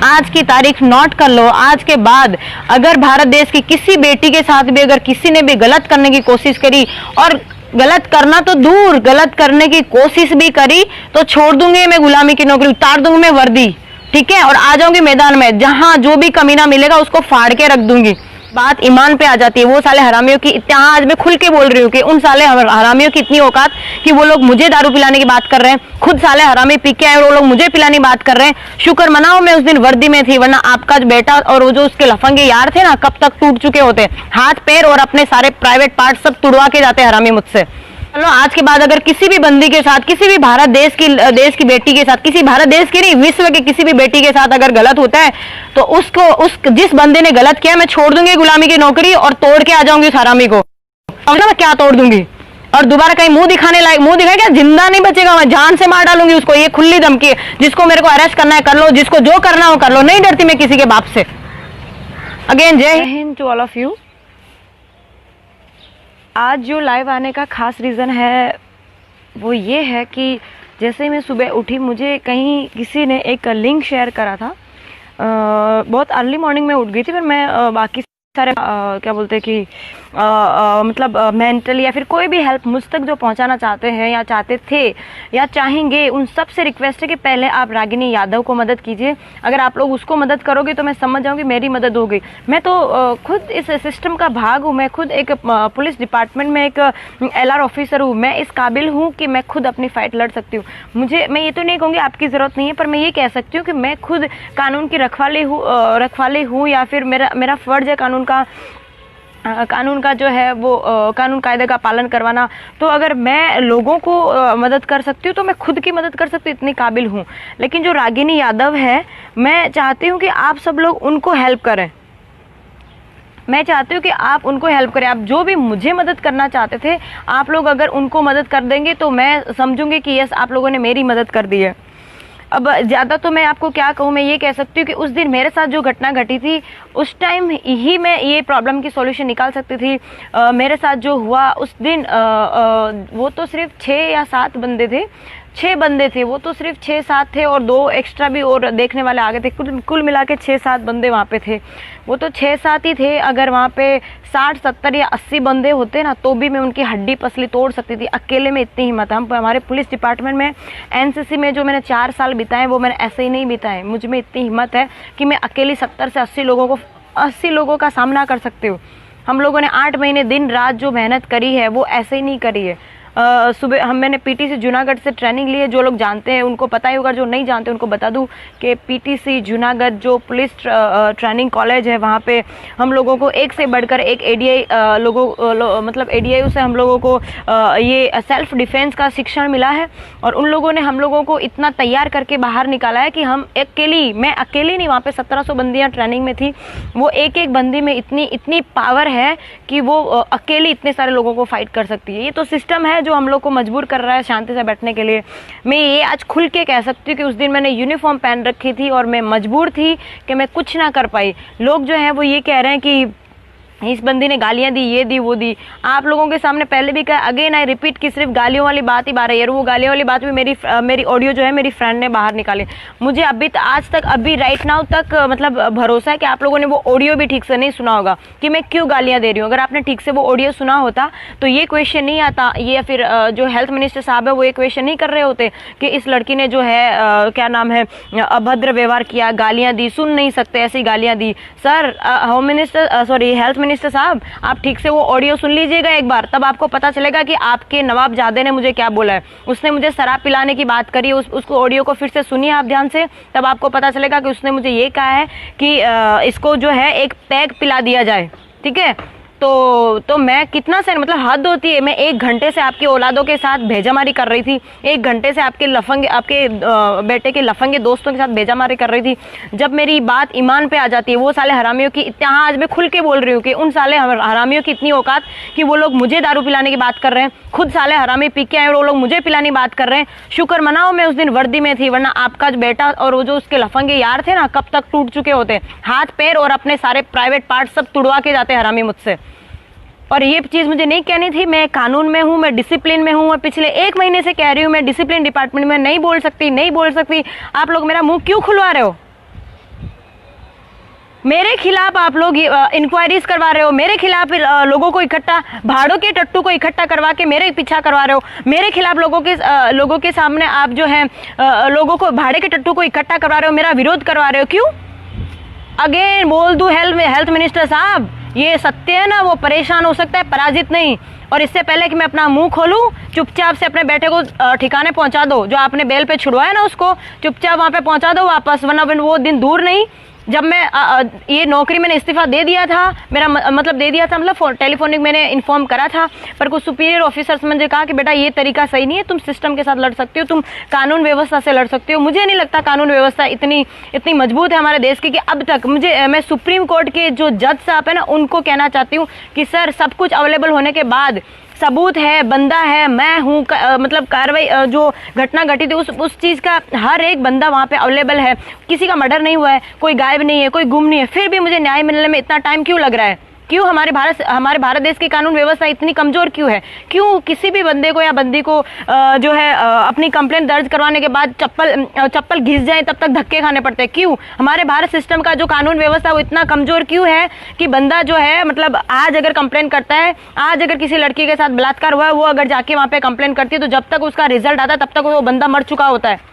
आज की तारीख नोट कर लो। आज के बाद अगर भारत देश की किसी बेटी के साथ भी अगर किसी ने भी गलत करने की कोशिश करी, और गलत करना तो दूर, गलत करने की कोशिश भी करी, तो छोड़ दूंगी मैं गुलामी की नौकरी, उतार दूंगी मैं वर्दी, ठीक है, और आ जाऊंगी मैदान में। जहां जो भी कमीना मिलेगा उसको फाड़ के रख दूंगी। बात ईमान पे आ जाती है। वो साले हरामियों की हाँ, आज मैं खुल के बोल रही हूँ कि उन साले हरामियों की इतनी औकात कि वो लोग मुझे दारू पिलाने की बात कर रहे हैं, खुद साले हरामी पी के आए और वो लोग मुझे पिलाने की बात कर रहे हैं। शुक्र मनाओ मैं उस दिन वर्दी में थी, वरना आपका जो बेटा और वो जो उसके लफंगे यार थे ना, कब तक टूट चुके होते, हाथ पैर और अपने सारे प्राइवेट पार्ट सब तुड़वा के जाते हरामी मुझसे। चलो आज के बाद अगर किसी भी बंदी के साथ, किसी भी भारत देश की बेटी के साथ, किसी भारत देश की नहीं, विश्व के किसी भी बेटी के साथ अगर गलत होता है, तो उस जिस बंदे ने गलत किया, मैं छोड़ दूंगी गुलामी की नौकरी और तोड़ के आ जाऊंगी उस हरामी को। मैं क्या तोड़ दूंगी, और दोबारा कहीं मुंह दिखाए क्या, जिंदा नहीं बचेगा, मैं जान से मार डालूंगी उसको। ये खुली धमकी है। जिसको मेरे को अरेस्ट करना है कर लो, जिसको जो करना हो कर लो, नहीं डरती मैं किसी के बाप से। अगेन जय हिंद टू ऑल ऑफ यू। आज जो लाइव आने का खास रीज़न है वो ये है कि जैसे मैं सुबह उठी, मुझे कहीं किसी ने एक लिंक शेयर करा था। बहुत अर्ली मॉर्निंग में उठ गई थी, पर मैं बाकी सारे क्या बोलते हैं कि मतलब मेंटली या फिर कोई भी हेल्प मुझ तक जो पहुंचाना चाहते हैं या चाहते थे या चाहेंगे, उन सब से रिक्वेस्ट है कि पहले आप रागिनी यादव को मदद कीजिए। अगर आप लोग उसको मदद करोगे तो मैं समझ जाऊंगी मेरी मदद हो गई। मैं तो खुद इस सिस्टम का भाग हूँ। मैं खुद एक पुलिस डिपार्टमेंट में एक LR ऑफिसर हूँ। मैं इस काबिल हूँ कि मैं खुद अपनी फ़ाइट लड़ सकती हूँ। मैं ये तो नहीं कहूँगी आपकी ज़रूरत नहीं है, पर मैं ये कह सकती हूँ कि मैं खुद कानून की रखवाली हूँ या फिर मेरा फ़र्ज़ है कानून का जो है वो कानून कायदे का पालन करवाना। तो अगर मैं लोगों को मदद कर सकती हूँ तो मैं खुद की मदद कर सकती हूँ, इतनी काबिल हूँ। लेकिन जो रागिनी यादव है, मैं चाहती हूँ कि आप सब लोग उनको हेल्प करें। मैं चाहती हूँ कि आप उनको हेल्प करें। आप जो भी मुझे मदद करना चाहते थे, आप लोग अगर उनको मदद कर देंगे तो मैं समझूंगी कि यस, आप लोगों ने मेरी मदद कर दी है। अब ज़्यादा तो मैं आपको क्या कहूँ, मैं ये कह सकती हूँ कि उस दिन मेरे साथ जो घटना घटी थी, उस टाइम ही मैं ये प्रॉब्लम की सॉल्यूशन निकाल सकती थी। मेरे साथ जो हुआ उस दिन, वो तो सिर्फ 6 या 7 बंदे थे, 6 बंदे थे। वो तो सिर्फ 6-7 थे और 2 एक्स्ट्रा भी और देखने वाले आ गए थे। कुल मिला के 6-7 बंदे वहाँ पे थे। वो तो 6-7 ही थे। अगर वहाँ पे 60-70 या 80 बंदे होते ना, तो भी मैं उनकी हड्डी पसली तोड़ सकती थी। अकेले में इतनी हिम्मत है। हमारे पुलिस डिपार्टमेंट में NCC में जो मैंने 4 साल बिताए, वो मैंने ऐसे ही नहीं बिताए। मुझ में इतनी हिम्मत है कि मैं अकेली 70 से 80 लोगों का सामना कर सकती हूँ। हम लोगों ने 8 महीने दिन रात जो मेहनत करी है, वो ऐसे ही नहीं करी है। सुबह मैंने PTC जूनागढ़ से ट्रेनिंग ली है। जो लोग जानते हैं उनको पता ही होगा, जो नहीं जानते उनको बता दूं कि PTC जूनागढ़ जो पुलिस ट्रेनिंग कॉलेज है, वहाँ पे हम लोगों को एक से बढ़कर एक ADI मतलब ADI से हम लोगों को ये सेल्फ डिफेंस का शिक्षण मिला है। और उन लोगों ने हम लोगों को इतना तैयार करके बाहर निकाला है कि मैं अकेली नहीं, वहाँ पे 1700 बंदियाँ ट्रेनिंग में थी। वो एक बंदी में इतनी पावर है कि वो अकेली इतने सारे लोगों को फाइट कर सकती है। ये तो सिस्टम है जो हम लोग को मजबूर कर रहा है शांति से बैठने के लिए। मैं ये आज खुल के कह सकती हूँ कि उस दिन मैंने यूनिफॉर्म पहन रखी थी और मैं मजबूर थी कि मैं कुछ ना कर पाई। लोग जो हैं वो ये कह रहे हैं कि इस बंदी ने गालियां दी, ये दी, वो दी। आप लोगों के सामने पहले भी कहा, अगेन आई रिपीट, कि सिर्फ गालियों वाली बात ही बात है यार। वो गालियों वाली बात भी मेरी ऑडियो जो है मेरी फ्रेंड ने बाहर निकाली। मुझे अभी राइट नाउ तक मतलब भरोसा है कि आप लोगों ने वो ऑडियो भी ठीक से नहीं सुना होगा कि मैं क्यों गालियां दे रही हूँ। अगर आपने ठीक से वो ऑडियो सुना होता तो ये क्वेश्चन नहीं आता, ये फिर जो हेल्थ मिनिस्टर साहब है वो ये क्वेश्चन नहीं कर रहे होते कि इस लड़की ने जो है क्या नाम है, अभद्र व्यवहार किया, गालियाँ दी, सुन नहीं सकते ऐसी गालियाँ दी। सर हेल्थ मिनिस्टर साहब, आप ठीक से वो ऑडियो सुन लीजिएगा एक बार, तब आपको पता चलेगा कि आपके नवाबजादे ने मुझे क्या बोला है। उसने मुझे शराब पिलाने की बात करी, उसको ऑडियो को फिर से सुनिए आप ध्यान से, तब आपको पता चलेगा कि उसने मुझे ये कहा है कि इसको जो है एक पैग पिला दिया जाए, ठीक है। तो मैं कितना से मतलब हद होती है। मैं 1 घंटे से आपकी औलादों के साथ भेजामारी कर रही थी, 1 घंटे से आपके बेटे के लफंगे दोस्तों के साथ भेजामारी कर रही थी। जब मेरी बात ईमान पे आ जाती है, वो साले हरामियों की हाँ, आज मैं खुल के बोल रही हूँ कि उन साले हरामियों की इतनी औकात कि वो लोग मुझे दारू पिलाने की बात कर रहे हैं, खुद साले हरामी पी के आए और वो लोग मुझे पिलाने की बात कर रहे हैं। शुक्र मनाओ मैं उस दिन वर्दी में थी, वरना आपका जो बेटा और वो जो उसके लफंगे यार थे ना, कब तक टूट चुके होते, हाथ पैर और अपने सारे प्राइवेट पार्ट सब तुड़वा के जाते हरामी मुझसे। और ये चीज़ मुझे नहीं कहनी थी। मैं कानून में हूँ, मैं डिसिप्लिन में हूँ, और पिछले 1 महीने से कह रही हूँ मैं डिसिप्लिन डिपार्टमेंट में नहीं बोल सकती। आप लोग मेरा मुंह क्यों खुलवा रहे हो? मेरे खिलाफ आप लोग इंक्वायरीज करवा रहे हो, मेरे खिलाफ लोगों को इकट्ठा, भाड़ों के टट्टू को इकट्ठा करवा के मेरे पीछा करवा रहे हो, मेरे खिलाफ लोगों के सामने आप जो है लोगों को भाड़े के टट्टू को इकट्ठा करवा रहे हो, मेरा विरोध करवा रहे हो। क्यों? अगेन बोल दूं हेल्थ मिनिस्टर साहब, ये सत्य है ना, वो परेशान हो सकता है, पराजित नहीं। और इससे पहले कि मैं अपना मुंह खोलूं, चुपचाप से अपने बेटे को ठिकाने पहुंचा दो। जो आपने बेल पे छुड़वाया ना, उसको चुपचाप वहां पे पहुंचा दो वापस, वरना वो दिन दूर नहीं जब मैं ये नौकरी मैंने इस्तीफा दे दिया था, मेरा मतलब दे दिया था, मतलब टेलीफोनिक मैंने इन्फॉर्म करा था, पर कुछ सुपीरियर ऑफिसर्स मुझे कहा कि बेटा ये तरीका सही नहीं है, तुम सिस्टम के साथ लड़ सकते हो, तुम कानून व्यवस्था से लड़ सकते हो। मुझे नहीं लगता कानून व्यवस्था इतनी मजबूत है हमारे देश की कि अब तक मैं सुप्रीम कोर्ट के जो जज साहब है ना, उनको कहना चाहती हूँ कि सर सब कुछ अवेलेबल होने के बाद, सबूत है, बंदा है, मैं हूँ, मतलब कार्रवाई जो घटना घटी थी उस चीज़ का हर एक बंदा वहाँ पे अवेलेबल है, किसी का मर्डर नहीं हुआ है, कोई गायब नहीं है, कोई गुम नहीं है, फिर भी मुझे न्याय मिलने में इतना टाइम क्यों लग रहा है? क्यों हमारे भारत देश की कानून व्यवस्था इतनी कमजोर क्यों है? क्यों किसी भी बंदे को या बंदी को जो है अपनी कंप्लेंट दर्ज करवाने के बाद चप्पल घिस जाए तब तक धक्के खाने पड़ते हैं? क्यों हमारे भारत सिस्टम का जो कानून व्यवस्था वो इतना कमजोर क्यों है कि बंदा जो है मतलब आज अगर कंप्लेंट करता है, आज अगर किसी लड़की के साथ बलात्कार हुआ है, वो अगर जाके वहां पे कंप्लेंट करती है तो जब तक उसका रिजल्ट आता है तब तक वो बंदा मर चुका होता है।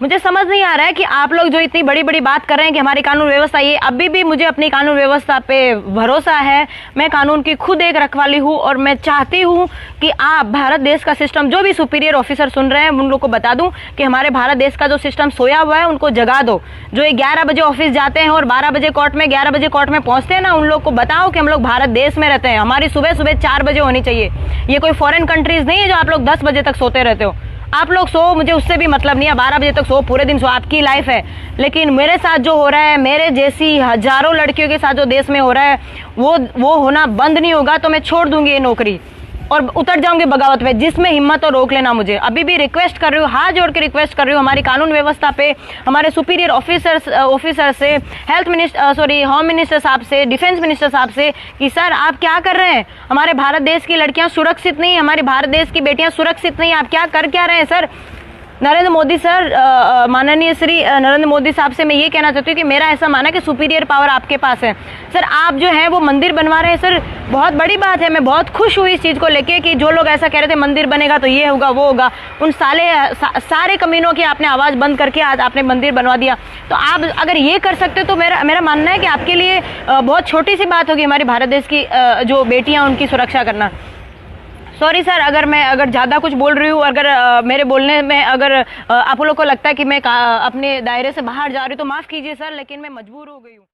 मुझे समझ नहीं आ रहा है कि आप लोग जो इतनी बड़ी बड़ी बात कर रहे हैं कि हमारी कानून व्यवस्था, ये अभी भी मुझे अपनी कानून व्यवस्था पे भरोसा है। मैं कानून की खुद एक रखवाली हूँ और मैं चाहती हूँ कि आप भारत देश का सिस्टम, जो भी सुपीरियर ऑफिसर सुन रहे हैं उन लोग को बता दूं कि हमारे भारत देश का जो सिस्टम सोया हुआ है उनको जगा दो। जो 11 बजे ऑफिस जाते हैं और 12 बजे कोर्ट में, 11 बजे कोर्ट में पहुंचते हैं ना, उन लोग को बताओ कि हम लोग भारत देश में रहते हैं, हमारी सुबह सुबह 4 बजे होनी चाहिए। ये कोई फॉरेन कंट्रीज नहीं है जो आप लोग 10 बजे तक सोते रहते हो। आप लोग सो, मुझे उससे भी मतलब नहीं है, 12 बजे तक सो, पूरे दिन सो, आपकी लाइफ है। लेकिन मेरे साथ जो हो रहा है, मेरे जैसी हजारों लड़कियों के साथ जो देश में हो रहा है, वो होना बंद नहीं होगा तो मैं छोड़ दूंगी ये नौकरी और उतर जाऊंगी बगावत पे। जिसमें हिम्मत हो रोक लेना मुझे। अभी भी रिक्वेस्ट कर रही हूँ, हाथ जोड़ के रिक्वेस्ट कर रही हूँ हमारी कानून व्यवस्था पे, हमारे सुपीरियर ऑफिसर से, होम मिनिस्टर साहब से, डिफेंस मिनिस्टर साहब से कि सर आप क्या कर रहे हैं? हमारे भारत देश की लड़कियां सुरक्षित नहीं, हमारे भारत देश की बेटियां सुरक्षित नहीं, आप क्या रहे हैं सर? नरेंद्र मोदी सर, माननीय श्री नरेंद्र मोदी साहब से मैं ये कहना चाहती हूँ कि मेरा ऐसा माना कि सुपीरियर पावर आपके पास है सर। आप जो है वो मंदिर बनवा रहे हैं सर, बहुत बड़ी बात है। मैं बहुत खुश हुई इस चीज़ को लेके कि जो लोग ऐसा कह रहे थे मंदिर बनेगा तो ये होगा वो होगा, उन सारे कमीनों की आपने आवाज़ बंद करके आज आपने मंदिर बनवा दिया। तो आप अगर ये कर सकते हो तो मेरा मानना है कि आपके लिए बहुत छोटी सी बात होगी हमारी भारत देश की जो बेटियाँ उनकी सुरक्षा करना। सॉरी सर अगर ज़्यादा कुछ बोल रही हूँ, अगर मेरे बोलने में अगर आप लोगों को लगता है कि मैं अपने दायरे से बाहर जा रही हूँ तो माफ़ कीजिए सर, लेकिन मैं मजबूर हो गई हूँ।